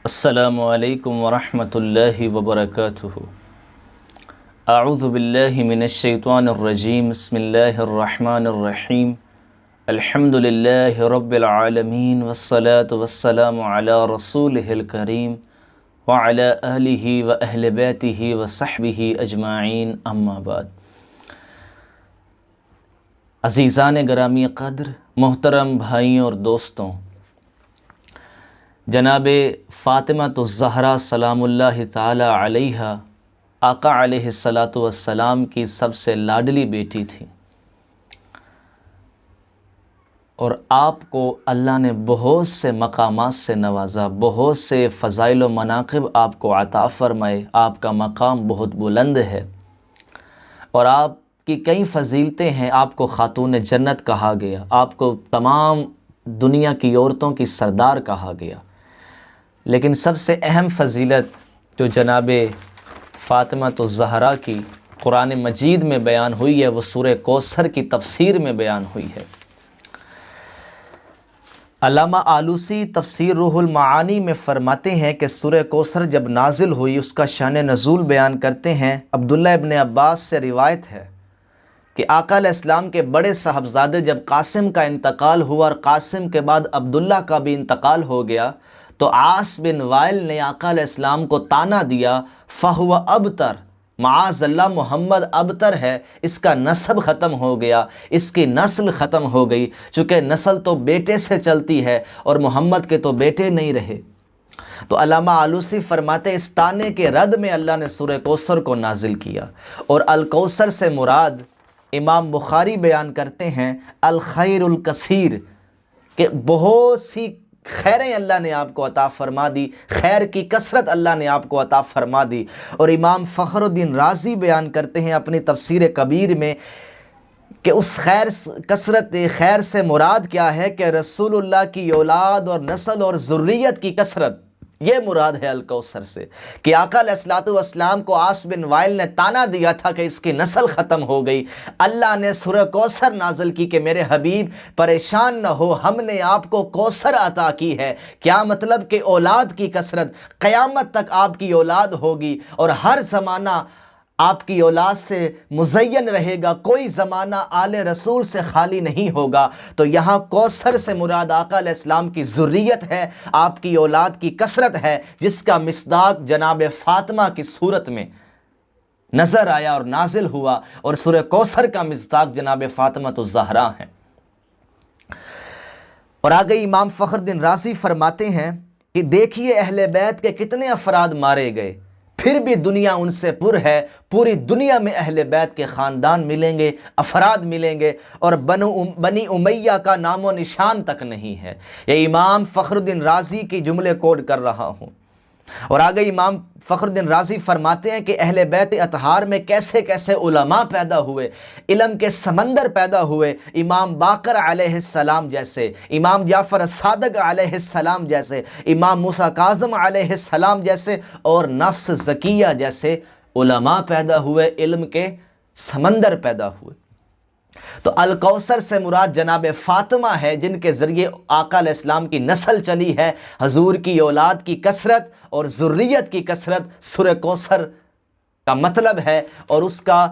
السلام علیکم ورحمۃ اللہ وبرکاتہ۔ اعوذ باللہ من الشیطان الرجیم، بسم اللہ الرحمن الرحیم، الحمد للہ رب العالمین والصلاة والسلام علی رسولہ الکریم وعلی آلہ واہل بیتہ وصحبہ اجمعین، اما بعد۔ عزیزان گرامی قدر، محترم بھائیوں اور دوستوں، جناب فاطمہ الزہرا سلام اللہ تعالی علیہا آقا علیہ الصلاۃ والسلام کی سب سے لاڈلی بیٹی تھی، اور آپ کو اللہ نے بہت سے مقامات سے نوازا، بہت سے فضائل و مناقب آپ کو عطا فرمائے۔ آپ کا مقام بہت بلند ہے اور آپ کی کئی فضیلتیں ہیں۔ آپ کو خاتون جنت کہا گیا، آپ کو تمام دنیا کی عورتوں کی سردار کہا گیا، لیکن سب سے اہم فضیلت جو جناب فاطمہ الزہرا کی قرآن مجید میں بیان ہوئی ہے، وہ سورہ کوثر کی تفسیر میں بیان ہوئی ہے۔ علامہ آلوسی تفسیر روح المعانی میں فرماتے ہیں کہ سورہ کوثر جب نازل ہوئی، اس کا شان نزول بیان کرتے ہیں۔ عبداللہ ابن عباس سے روایت ہے کہ آقا علیہ السلام کے بڑے صاحبزادے جب قاسم کا انتقال ہوا اور قاسم کے بعد عبداللہ کا بھی انتقال ہو گیا، تو عاص بن وائل نے آقا علیہ السلام کو طعنہ دیا، فَهُوَ أَبْتَرُ، معاذ اللہ محمد ابتر ہے، اس کا نسب ختم ہو گیا، اس کی نسل ختم ہو گئی، چونکہ نسل تو بیٹے سے چلتی ہے اور محمد کے تو بیٹے نہیں رہے۔ تو علامہ آلوسی فرماتے اس طعنے کے رد میں اللہ نے سورہ کوثر کو نازل کیا، اور الکوثر سے مراد امام بخاری بیان کرتے ہیں الخیر الکثیر، کہ بہت سی خیریں اللہ نے آپ کو عطا فرما دی، خیر کی کثرت اللہ نے آپ کو عطا فرما دی۔ اور امام فخر الدین رازی بیان کرتے ہیں اپنی تفسیر کبیر میں کہ اس کثرت خیر سے مراد کیا ہے کہ رسول اللہ کی اولاد اور نسل اور ذریت کی کثرت، یہ مراد ہے الکوثر سے، کہ آقا علیہ السلام کو عاص بن وائل نے طعنہ دیا تھا کہ اس کی نسل ختم ہو گئی، اللہ نے سورہ کوثر نازل کی کہ میرے حبیب پریشان نہ ہو، ہم نے آپ کو کوثر عطا کی ہے۔ کیا مطلب کہ اولاد کی کثرت، قیامت تک آپ کی اولاد ہوگی اور ہر زمانہ آپ کی اولاد سے مزین رہے گا، کوئی زمانہ آل رسول سے خالی نہیں ہوگا۔ تو یہاں کوثر سے مراد آقا علیہ السلام کی ذریت ہے، آپ کی اولاد کی کثرت ہے، جس کا مصداق جناب فاطمہ کی صورت میں نظر آیا اور نازل ہوا، اور سورہ کوثر کا مصداق جناب فاطمہ الزہرا ہے۔ اور آگے امام فخر الدین رازی فرماتے ہیں کہ دیکھیے اہل بیت کے کتنے افراد مارے گئے، پھر بھی دنیا ان سے پر ہے، پوری دنیا میں اہل بیت کے خاندان ملیں گے، افراد ملیں گے، اور بنی امیہ کا نام و نشان تک نہیں ہے۔ یہ امام فخر الدین رازی کی جملے کوٹ کر رہا ہوں۔ اور آگے امام فخر الدین رازی فرماتے ہیں کہ اہل بیت اطہار میں کیسے کیسے علماء پیدا ہوئے، علم کے سمندر پیدا ہوئے، امام باقر علیہ السلام جیسے، امام جعفر صادق علیہ السلام جیسے، امام موسیٰ کاظم علیہ السلام جیسے، اور نفس زکیہ جیسے علماء پیدا ہوئے، علم کے سمندر پیدا ہوئے۔ تو الکوثر سے مراد جناب فاطمہ ہے، جن کے ذریعے آقا علیہ السلام کی نسل چلی ہے، حضور کی اولاد کی کثرت اور ذریت کی کثرت سورہ کوثر کا مطلب ہے۔ اور اس کا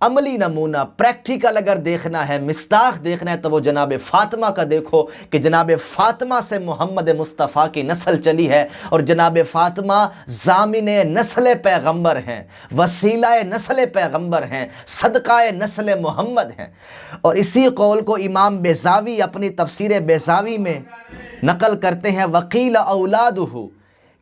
عملی نمونہ، پریکٹیکل اگر دیکھنا ہے، مصداق دیکھنا ہے، تو وہ جناب فاطمہ کا دیکھو کہ جناب فاطمہ سے محمد مصطفیٰ کی نسل چلی ہے، اور جناب فاطمہ ضامن نسل پیغمبر ہیں، وسیلہ نسل پیغمبر ہیں، صدقہ نسل محمد ہیں۔ اور اسی قول کو امام بیضاوی اپنی تفسیر بیضاوی میں نقل کرتے ہیں، وقیل اولادہ،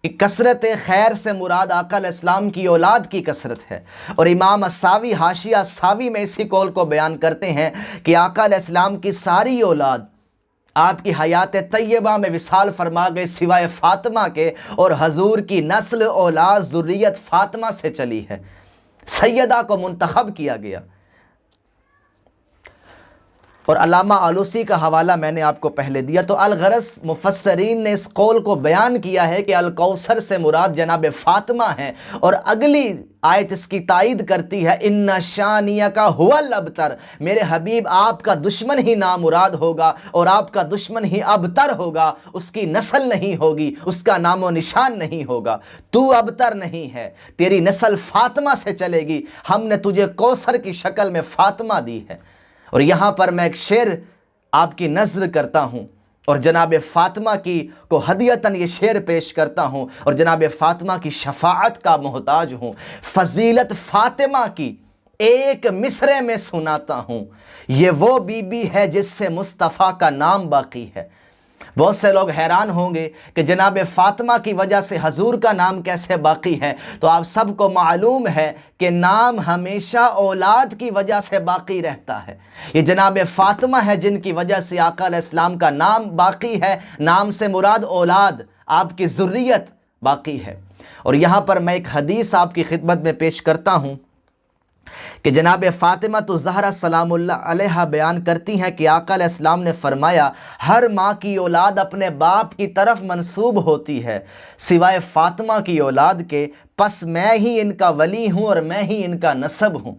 کہ کثرت خیر سے مراد آقا علیہ السلام کی اولاد کی کثرت ہے۔ اور امام الساوی حاشیہ ساوی میں اسی قول کو بیان کرتے ہیں کہ آقا علیہ السلام کی ساری اولاد آپ کی حیات طیبہ میں وصال فرما گئے سوائے فاطمہ کے، اور حضور کی نسل اولاد ذریت فاطمہ سے چلی ہے، سیدہ کو منتخب کیا گیا۔ اور علامہ آلوسی کا حوالہ میں نے آپ کو پہلے دیا۔ تو الغرض مفسرین نے اس قول کو بیان کیا ہے کہ الکوثر سے مراد جناب فاطمہ ہے، اور اگلی آیت اس کی تائید کرتی ہے، ان شانیک هو الابتر، میرے حبیب آپ کا دشمن ہی نامراد ہوگا اور آپ کا دشمن ہی ابتر ہوگا، اس کی نسل نہیں ہوگی، اس کا نام و نشان نہیں ہوگا۔ تو ابتر نہیں ہے، تیری نسل فاطمہ سے چلے گی، ہم نے تجھے کوثر کی شکل میں فاطمہ دی ہے۔ اور یہاں پر میں ایک شعر آپ کی نظر کرتا ہوں اور جناب فاطمہ کی کو ہدیتاً یہ شعر پیش کرتا ہوں اور جناب فاطمہ کی شفاعت کا محتاج ہوں۔ فضیلت فاطمہ کی ایک مصرعے میں سناتا ہوں، یہ وہ بی بی ہے جس سے مصطفیٰ کا نام باقی ہے۔ بہت سے لوگ حیران ہوں گے کہ جناب فاطمہ کی وجہ سے حضور کا نام کیسے باقی ہے، تو آپ سب کو معلوم ہے کہ نام ہمیشہ اولاد کی وجہ سے باقی رہتا ہے۔ یہ جناب فاطمہ ہے جن کی وجہ سے آقا علیہ السلام کا نام باقی ہے، نام سے مراد اولاد، آپ کی ذریت باقی ہے۔ اور یہاں پر میں ایک حدیث آپ کی خدمت میں پیش کرتا ہوں کہ جناب فاطمہ تو زہرا سلام اللہ علیہا بیان کرتی ہیں کہ آقا علیہ السلام نے فرمایا، ہر ماں کی اولاد اپنے باپ کی طرف منسوب ہوتی ہے سوائے فاطمہ کی اولاد کے، پس میں ہی ان کا ولی ہوں اور میں ہی ان کا نسب ہوں۔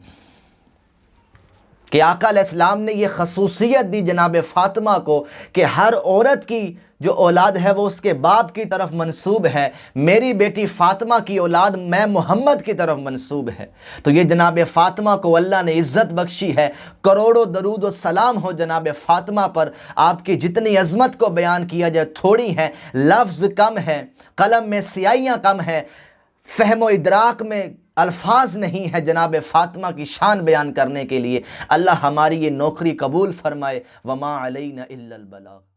کہ آقا علیہ السلام نے یہ خصوصیت دی جناب فاطمہ کو کہ ہر عورت کی جو اولاد ہے وہ اس کے باپ کی طرف منسوب ہے، میری بیٹی فاطمہ کی اولاد میں محمد کی طرف منسوب ہے۔ تو یہ جناب فاطمہ کو اللہ نے عزت بخشی ہے، کروڑوں درود و سلام ہو جناب فاطمہ پر۔ آپ کی جتنی عظمت کو بیان کیا جائے تھوڑی ہے، لفظ کم ہے، قلم میں سیاہیاں کم ہے، فہم و ادراک میں الفاظ نہیں ہے جناب فاطمہ کی شان بیان کرنے کے لیے۔ اللہ ہماری یہ نوکری قبول فرمائے۔ وما علینا الا البلاغ۔